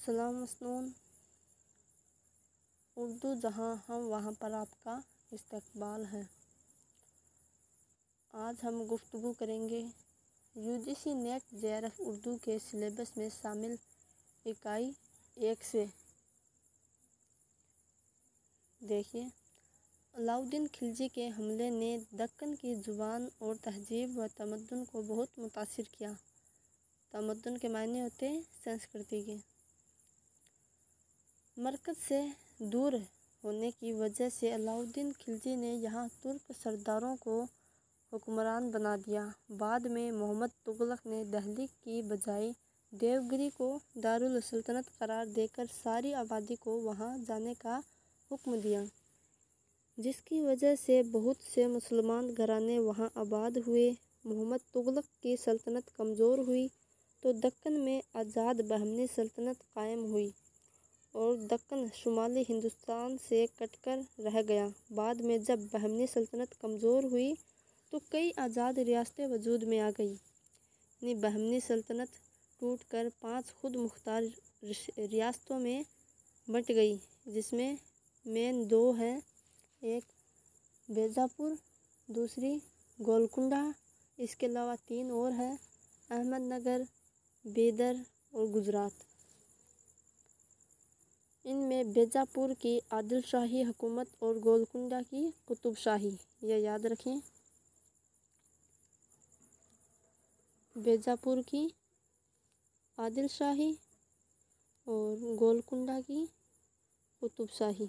سلام مسنون اردو جہاں ہم وہاں پر آپ کا استقبال ہے۔ آج ہم گفتگو کریں گے UGC نیٹ JRF اردو کے سلیبس میں شامل اکائی 1 سے۔ دیکھیے، علاؤالدین خلجی کے حملے نے دکن کی زبان اور تہذیب و تمدن کو بہت متاثر کیا۔ تمدن کے معنی ہوتے ہیں سنسکرتی کے۔ مرکز سے دور ہونے کی وجہ سے علاؤالدین خلجی نے یہاں ترک سرداروں کو حکمران بنا دیا۔ بعد میں محمد تغلق نے دہلی کی بجائے دیوگری کو دارالسلطنت قرار دے کر ساری آبادی کو وہاں جانے کا حکم دیا، جس کی وجہ سے بہت سے مسلمان گھرانے وہاں آباد ہوئے۔ محمد تغلق کی سلطنت کمزور ہوئی تو دکن میں آزاد بہمنی سلطنت قائم ہوئی اور دکن شمالی ہندوستان سے کٹ کر رہ گیا۔ بعد میں جب بہمنی سلطنت کمزور ہوئی تو کئی آزاد ریاستیں وجود میں آ گئیں۔ بہمنی سلطنت ٹوٹ کر 5 خود مختار ریاستوں میں بٹ گئی، جس میں مین 2 ہیں، ایک بیجاپور، دوسری گولکنڈہ۔ اس کے علاوہ 3 اور ہیں، احمد نگر، بیدر اور گجرات۔ ان میں بیجاپور کی عادل شاہی حکومت اور گولکنڈہ کی قطب شاہی، یہ یاد رکھیں۔ بیجاپور کی عادل شاہی اور گولکنڈہ کی قطب شاہی۔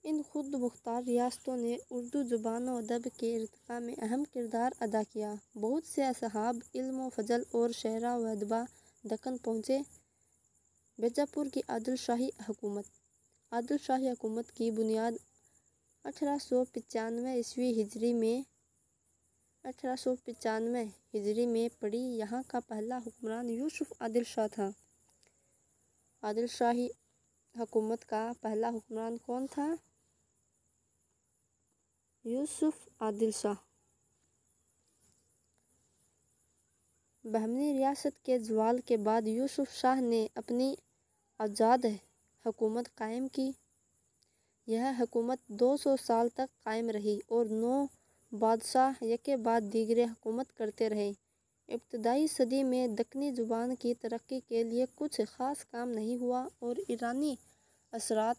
ان خود مختار ریاستوں نے اردو زبان و ادب کے ارتقاء میں اہم کردار ادا کیا۔ بہت سے اصحاب علم و فضل اور شعراء و ادباء دکن پہنچے۔ بیجاپور کی عادل شاہی حکومت۔ عادل شاہی حکومت کی بنیاد 1895 ہجری میں پڑی۔ یہاں کا پہلا حکمران یوسف عادل شاہ تھا۔ عادل شاہی حکومت کا پہلا حکمران کون تھا؟ یوسف عادل شاہ۔ بہمنی ریاست کے زوال کے بعد یوسف شاہ نے اپنی آزاد حکومت قائم کی۔ یہ حکومت 200 سال تک قائم رہی اور 9 بادشاہ یکے بعد دیگرے حکومت کرتے رہے۔ ابتدائی صدی میں دکنی زبان کی ترقی کے لیے کچھ خاص کام نہیں ہوا اور ایرانی اثرات،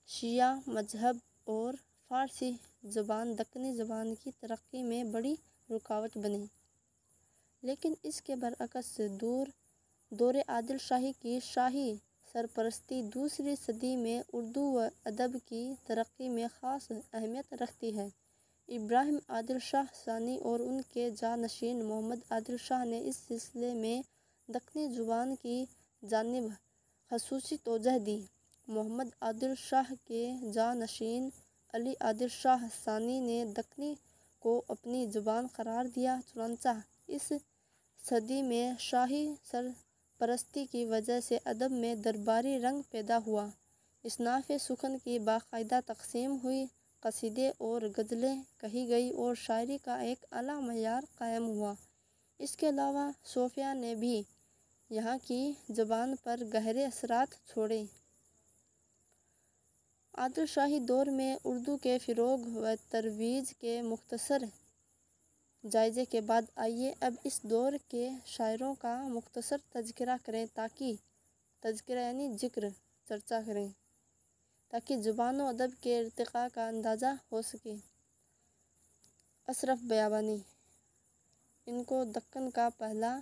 شیعہ مذہب اور فارسی زبان دکنی زبان کی ترقی میں بڑی رکاوٹ بنے۔ لیکن اس کے برعکس دور عادل شاہی کی شاہی سرپرستی دوسری صدی میں اردو و ادب کی ترقی میں خاص اہمیت رکھتی ہے۔ ابراہیم عادل شاہ ثانی اور ان کے جانشین محمد عادل شاہ نے اس سلسلے میں دکنی زبان کی جانب خصوصی توجہ دی۔ محمد عادل شاہ کے جانشین علی عادل شاہ ثانی نے دکنی کو اپنی زبان قرار دیا۔ چنانچہ اس صدی میں شاہی سرپرستی کی وجہ سے ادب میں درباری رنگ پیدا ہوا، اصناف سخن کی باقاعدہ تقسیم ہوئی، قصیدے اور غزلیں کہی گئی اور شاعری کا ایک اعلیٰ معیار قائم ہوا۔ اس کے علاوہ صوفیہ نے بھی یہاں کی زبان پر گہرے اثرات چھوڑے۔ عادل شاہی دور میں اردو کے فروغ و ترویج کے مختصر جائزے کے بعد آئیے اب اس دور کے شاعروں کا مختصر تذکرہ کریں چرچا کریں تاکہ زبان و ادب کے ارتقاء کا اندازہ ہو سکے۔ اشرف بیابانی، ان کو دکن کا پہلا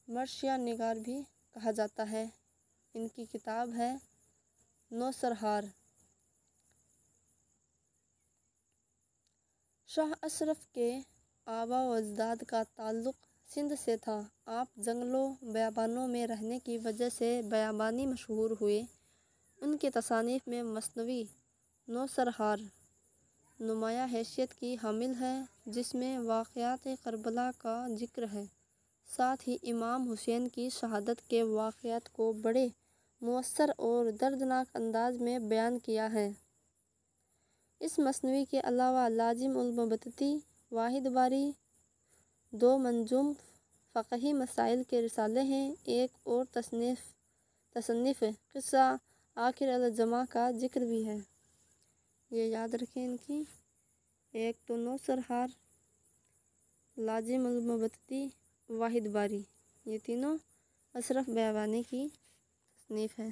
مرثیہ نگار بھی کہا جاتا ہے۔ ان کی کتاب ہے نوشرحار۔ شاہ اشرف کے آباء و اجداد کا تعلق سندھ سے تھا۔ آپ جنگلوں بیابانوں میں رہنے کی وجہ سے بیابانی مشہور ہوئے۔ ان کی تصانیف میں مثنوی نوشرحار نمایاں حیثیت کی حامل ہے، جس میں واقعات کربلا کا ذکر ہے، ساتھ ہی امام حسین کی شہادت کے واقعات کو بڑے مؤثر اور دردناک انداز میں بیان کیا ہے۔ اس مثنوی کے علاوہ لازم المبتدی واحد باری، 2 منظوم فقہی مسائل کے رسالے ہیں، ایک اور تصنیف قصہ آخر الزماں کا ذکر بھی ہے۔ یہ یاد رکھیں ان کی، ایک تو نوسرہار، لازم المبتدی، واحد باری، یہ تینوں اشرف بیابانی کی تصنیف ہے۔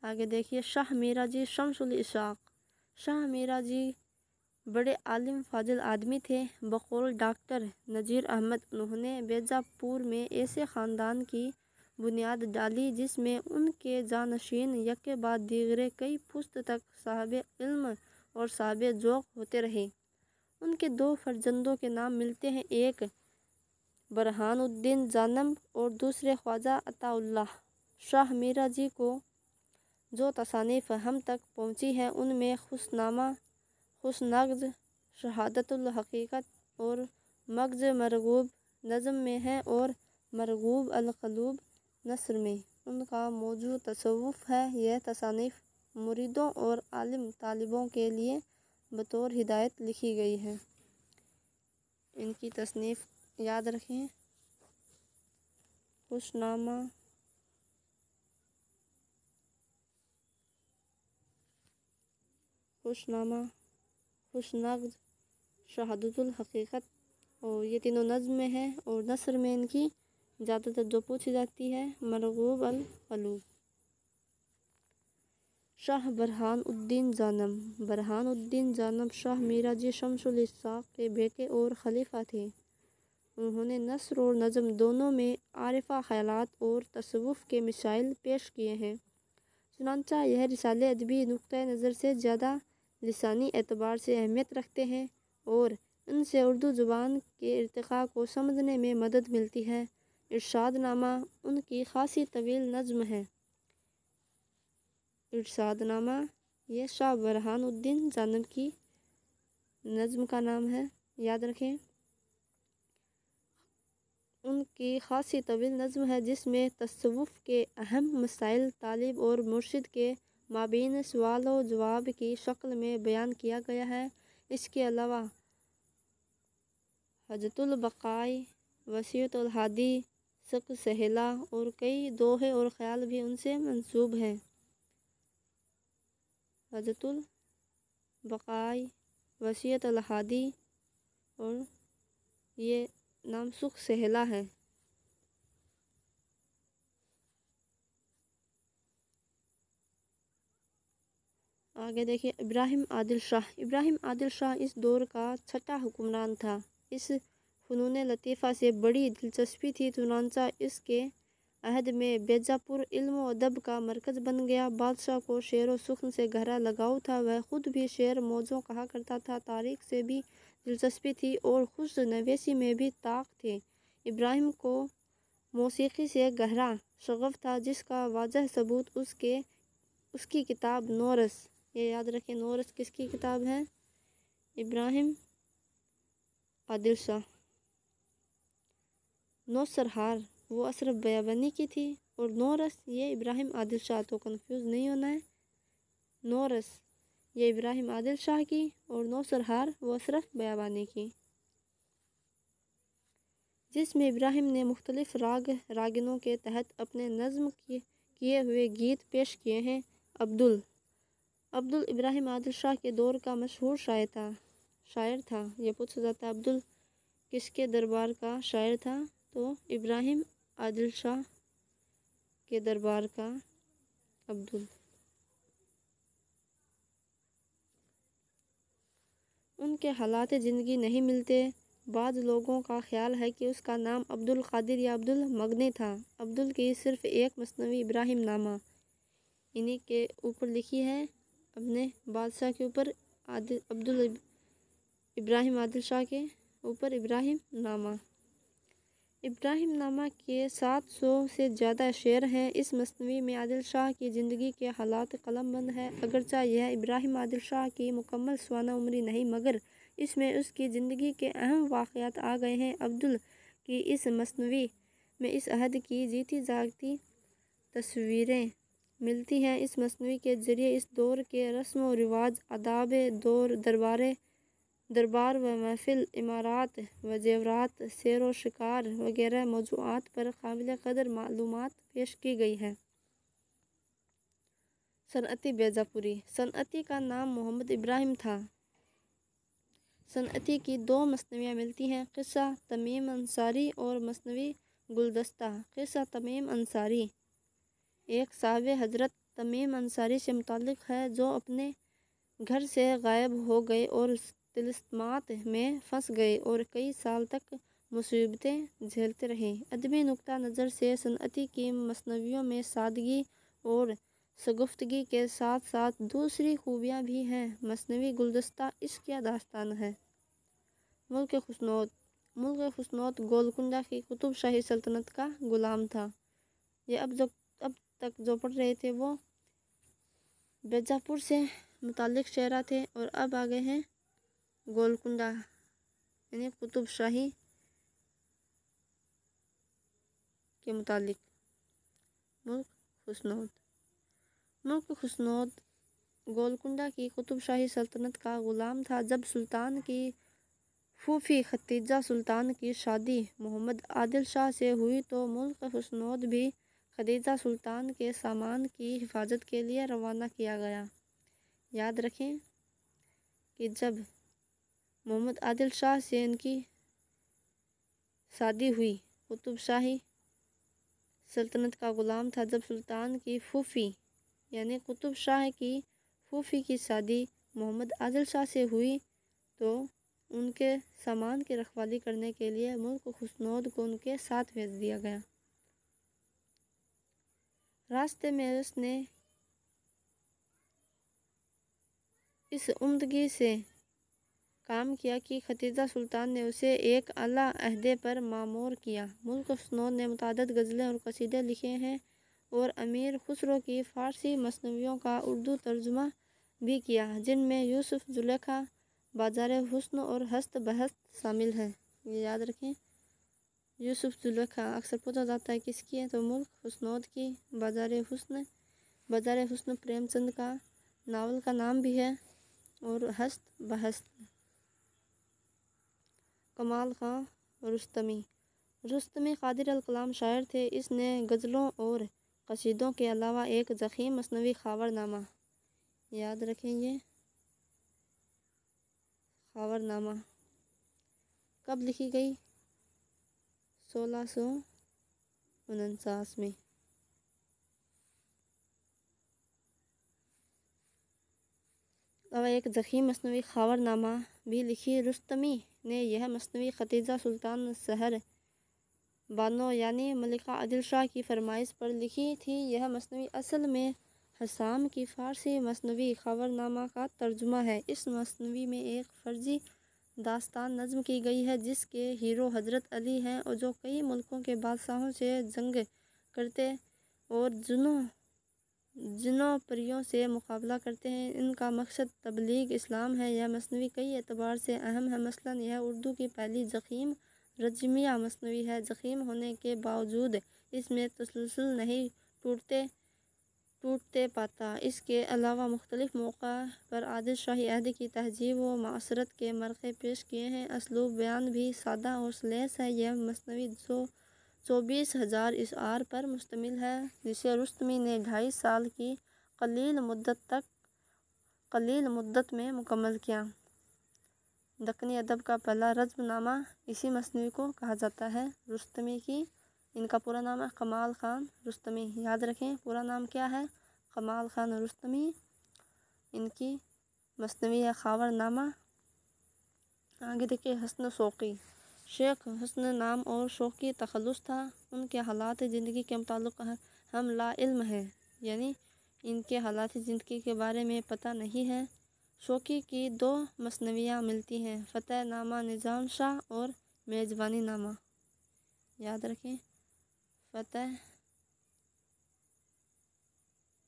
آگے دیکھیے شاہ میراجی شمس الاشراق۔ شاہ میراجی بڑے عالم فاضل آدمی تھے۔ بقول ڈاکٹر نذیر احمد انہوں نے بیجاپور میں ایسے خاندان کی بنیاد ڈالی جس میں ان کے جانشین یکے بعد دیگرے کئی پشت تک صاحب علم اور صاحب ذوق ہوتے رہے۔ ان کے 2 فرزندوں کے نام ملتے ہیں، ایک برہان الدین جانم اور دوسرے خواجہ عطا اللہ۔ شاہ میراجی کو جو تصانیف ہم تک پہنچی ہیں ان میں خوشنامہ، خوشنغز، شہادت الحقیقت اور مغز مرغوب نظم میں ہے اور مرغوب القلوب نثر میں۔ ان کا موضوع تصوف ہے۔ یہ تصانیف مریدوں اور عالم طالبوں کے لیے بطور ہدایت لکھی گئی ہیں۔ ان کی تصنیف یاد رکھیں، خوشنامہ، خوشنغز، شہادت الحقیقت، اور یہ تینوں نظم میں ہے، اور نثر میں ان کی زیادہ تر جو پوچھی جاتی ہے مرغوب القلوب۔ شاہ برہان الدین جانم۔ برہان الدین جانم شاہ میراجی شمس الاشراق کے بیٹے اور خلیفہ تھے۔ انہوں نے نثر اور نظم دونوں میں عارفہ خیالات اور تصوف کے مسائل پیش کیے ہیں۔ چنانچہ یہ رسالے ادبی نقطہ نظر سے زیادہ لسانی اعتبار سے اہمیت رکھتے ہیں اور ان سے اردو زبان کے ارتقاء کو سمجھنے میں مدد ملتی ہے۔ ارشاد نامہ ان کی خاصی طویل نظم ہے۔ ارشاد نامہ یہ شاہ برہان الدین جانم کی نظم کا نام ہے، یاد رکھیں۔ ان کی خاصی طویل نظم ہے جس میں تصوف کے اہم مسائل طالب اور مرشد کے مابین سوال و جواب کی شکل میں بیان کیا گیا ہے۔ اس کے علاوہ حجۃ البقاء، وصیۃ الہادی، سق سہیلا اور کئی دوہے اور خیال بھی ان سے منسوب ہیں۔ حجۃ البقاء، وصیۃ الہادی اور یہ نام سق سہیلا ہے۔ آگے دیکھیے ابراہیم عادل شاہ۔ ابراہیم عادل شاہ اس دور کا 6واں حکمران تھا۔ اس فنون لطیفہ سے بڑی دلچسپی تھی، چنانچہ اس کے عہد میں بیجاپور علم و ادب کا مرکز بن گیا۔ بادشاہ کو شعر و سخن سے گہرا لگاؤ تھا، وہ خود بھی شعر موزوں کہا کرتا تھا، تاریخ سے بھی دلچسپی تھی اور خوش نویسی میں بھی طاق تھے۔ ابراہیم کو موسیقی سے گہرا شغف تھا جس کا واضح ثبوت اس کی کتاب نورس، یہ یاد رکھیں نورس کس کی کتاب ہے؟ ابراہیم عادل شاہ۔ نوسرہار وہ اشرف بیابانی کی تھی اور نورس یہ ابراہیم عادل شاہ، تو کنفیوز نہیں ہونا ہے۔ نورس یہ ابراہیم عادل شاہ کی اور نوسرہار وہ اشرف بیابانی کی، جس میں ابراہیم نے مختلف راگنوں کے تحت اپنے نظم کیے ہوئے گیت پیش کیے ہیں۔ عبدل ابراہیم عادل شاہ کے دور کا مشہور شاعر تھا۔ یہ پوچھا جاتا ہے عبدل کس کے دربار کا شاعر تھا، تو ابراہیم عادل شاہ کے دربار کا عبدل۔ ان کے حالات زندگی نہیں ملتے، بعض لوگوں کا خیال ہے کہ اس کا نام عبد القادر یا عبد المغنی تھا۔ عبدل کی صرف ایک مثنوی ابراہیم نامہ انہی کے اوپر لکھی ہے، اپنے بادشاہ کے اوپر، ابراہیم عادل شاہ کے اوپر ابراہیم نامہ۔ ابراہیم نامہ کے 700 سے زیادہ شعر ہیں۔ اس مثنوی میں عادل شاہ کی زندگی کے حالات قلم بند ہیں، اگرچہ یہ ابراہیم عادل شاہ کی مکمل سوانح عمری نہیں مگر اس میں اس کی زندگی کے اہم واقعات آ گئے ہیں۔ عبدل کی اس مثنوی میں اس عہد کی جیتی جاگتی تصویریں ملتی ہیں۔ اس مصنوعی کے ذریعے اس دور کے رسم و رواج، آداب دربار و محفل، عمارات و زیورات، سیر و شکار وغیرہ موضوعات پر قابل قدر معلومات پیش کی گئی ہیں۔ صنعتی بیجاپوری۔ صنعتی کا نام محمد ابراہیم تھا۔ صنعتی کی دو مصنویاں ملتی ہیں، قصہ تمیم انصاری اور مصنوی گلدستہ۔ قصہ تمیم انصاری ایک صاحب حضرت تمیم انصاری سے متعلق ہے جو اپنے گھر سے غائب ہو گئے اور طلسمات میں پھنس گئے اور کئی سال تک مصیبتیں جھیلتے رہے۔ ادبی نقطہ نظر سے صنعتی کی مصنویوں میں سادگی اور شگفتگی کے ساتھ ساتھ دوسری خوبیاں بھی ہیں۔ مصنوی گلدستہ عشق یا داستان ہے۔ ملک خسنود گولکنڈہ کی قطب شاہی سلطنت کا غلام تھا۔ یہ اب تک جو پڑھ رہے تھے وہ بیجاپور سے متعلق شعرا تھے، اور اب آگے ہیں گولکنڈہ یعنی قطب شاہی کے متعلق۔ ملک خسنود گولکنڈہ کی قطب شاہی سلطنت کا غلام تھا۔ جب سلطان کی پھوپھی ختیجہ سلطان کی شادی محمد عادل شاہ سے ہوئی تو ملک خسنود بھی ختیجہ سلطان کے سامان کی حفاظت کے لیے روانہ کیا گیا۔ یاد رکھیں کہ جب محمد عادل شاہ سے ان کی شادی ہوئی، قطب شاہی سلطنت کا غلام تھا۔ جب سلطان کی پھوپھی یعنی قطب شاہ کی پھوپھی کی شادی محمد عادل شاہ سے ہوئی تو ان کے سامان کی رکھوالی کرنے کے لیے ملک خسنود کو ان کے ساتھ بھیج دیا گیا۔ راستے میں اس نے اس عمدگی سے کام کیا کہ ختیجہ سلطان نے اسے ایک اعلیٰ عہدے پر مامور کیا۔ ملک خسنود نے متعدد غزلیں اور قصیدے لکھے ہیں اور امیر خسرو کی فارسی مصنویوں کا اردو ترجمہ بھی کیا، جن میں یوسف زلیخا، بازار حسن اور ہست بہست شامل ہیں۔ یہ یاد رکھیں، یوسف زلیخا اکثر پوچھا جاتا ہے کس کی ہے، تو ملک خسنود کی۔ بازار حسن پریم چند کا ناول کا نام بھی ہے، اور ہست بہست کمال خاں رستمی قادر الکلام شاعر تھے۔ اس نے غزلوں اور قصیدوں کے علاوہ ایک ضخیم مصنوی خاور نامہ، یاد رکھیں یہ خاور نامہ کب لکھی گئی؟ 1649 میں۔ ایک ضخیم مصنوی خاور نامہ بھی لکھی۔ رستمی نے یہ مصنوی ختیجہ سلطان شہر بانو یعنی ملکہ عادل شاہ کی فرمائش پر لکھی تھی۔ یہ مصنوی اصل میں حسام کی فارسی مصنوی خاور نامہ کا ترجمہ ہے۔ اس مصنوی میں ایک فرعی داستان نظم کی گئی ہے جس کے ہیرو حضرت علی ہیں، اور جو کئی ملکوں کے بادشاہوں سے جنگ کرتے اور جنوں پریوں سے مقابلہ کرتے ہیں۔ ان کا مقصد تبلیغ اسلام ہے۔ یہ مصنوی کئی اعتبار سے اہم ہے، مثلاً یہ اردو کی پہلی ضخیم رجمیہ مصنوی ہے۔ ضخیم ہونے کے باوجود اس میں تسلسل نہیں ٹوٹتے پاتا۔ اس کے علاوہ مختلف مواقع پر عادل شاہی عہد کی تہذیب و معاشرت کے مرقع پیش کیے ہیں۔ اسلوب بیان بھی سادہ اور سلیس ہے۔ یہ مصنوی 24,000 اشعار پر مشتمل ہے، جسے رستمی نے 2.5 سال کی قلیل مدت میں مکمل کیا۔ دکنی ادب کا پہلا رزم نامہ اسی مصنوی کو کہا جاتا ہے۔ رستمی کی ان کا پورا نام ہے کمال خان رستمی۔ یاد رکھیں پورا نام کیا ہے؟ کمال خان رستمی۔ ان کی مصنوی ہے خاور نامہ۔ آگے دیکھیں حسن شوقی۔ شیخ حسن نام اور شوقی تخلص تھا۔ ان کے حالات زندگی کے متعلق ہم لا علم ہیں، یعنی ان کے حالات زندگی کے بارے میں پتہ نہیں ہے۔ شوقی کی 2 مصنویاں ملتی ہیں، فتح نامہ نظام شاہ اور میزبانی نامہ۔ یاد رکھیں فتح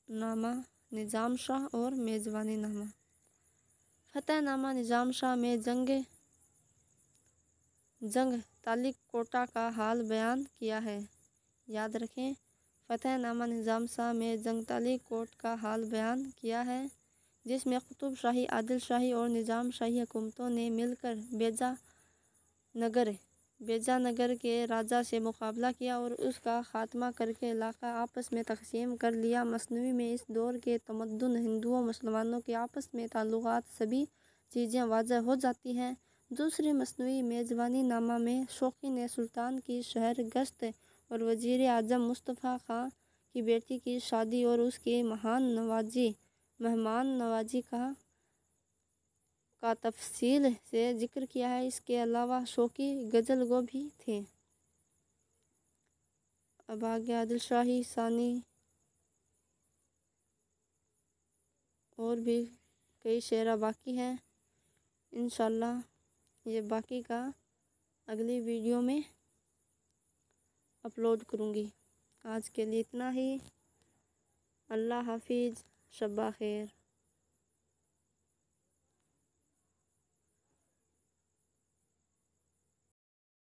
نامہ نظام شاہ اور میزبانی نامہ۔ فتح نامہ نظام شاہ میں جنگ تالیک کوٹہ کا حال بیان کیا ہے۔ یاد رکھیں فتح نامہ نظام شاہ میں جنگتالی کوٹ کا حال بیان کیا ہے، جس میں قطب شاہی، عادل شاہی اور نظام شاہی حکومتوں نے مل کر بیجا نگر کے راجا سے مقابلہ کیا اور اس کا خاتمہ کر کے علاقہ آپس میں تقسیم کر لیا۔ مثنوی میں اس دور کے تمدن ہندوؤں مسلمانوں کے آپس میں تعلقات سبھی چیزیں واضح ہو جاتی ہیں۔ دوسری مثنوی میزبانی نامہ میں شوقی نے سلطان کی شہر گشت اور وزیر اعظم مصطفیٰ خاں کی بیٹی کی شادی اور اس کی مہمان نوازی کا تفصیل سے ذکر کیا ہے۔ اس کے علاوہ شوقی غزل گو بھی تھے۔ اب آگے عادل شاہی ثانی اور بھی کئی شعرا باقی ہیں، انشاءاللہ یہ باقی کا اگلی ویڈیو میں اپلوڈ کروں گی۔ آج کے لیے اتنا ہی، اللہ حافظ، شب بخیر۔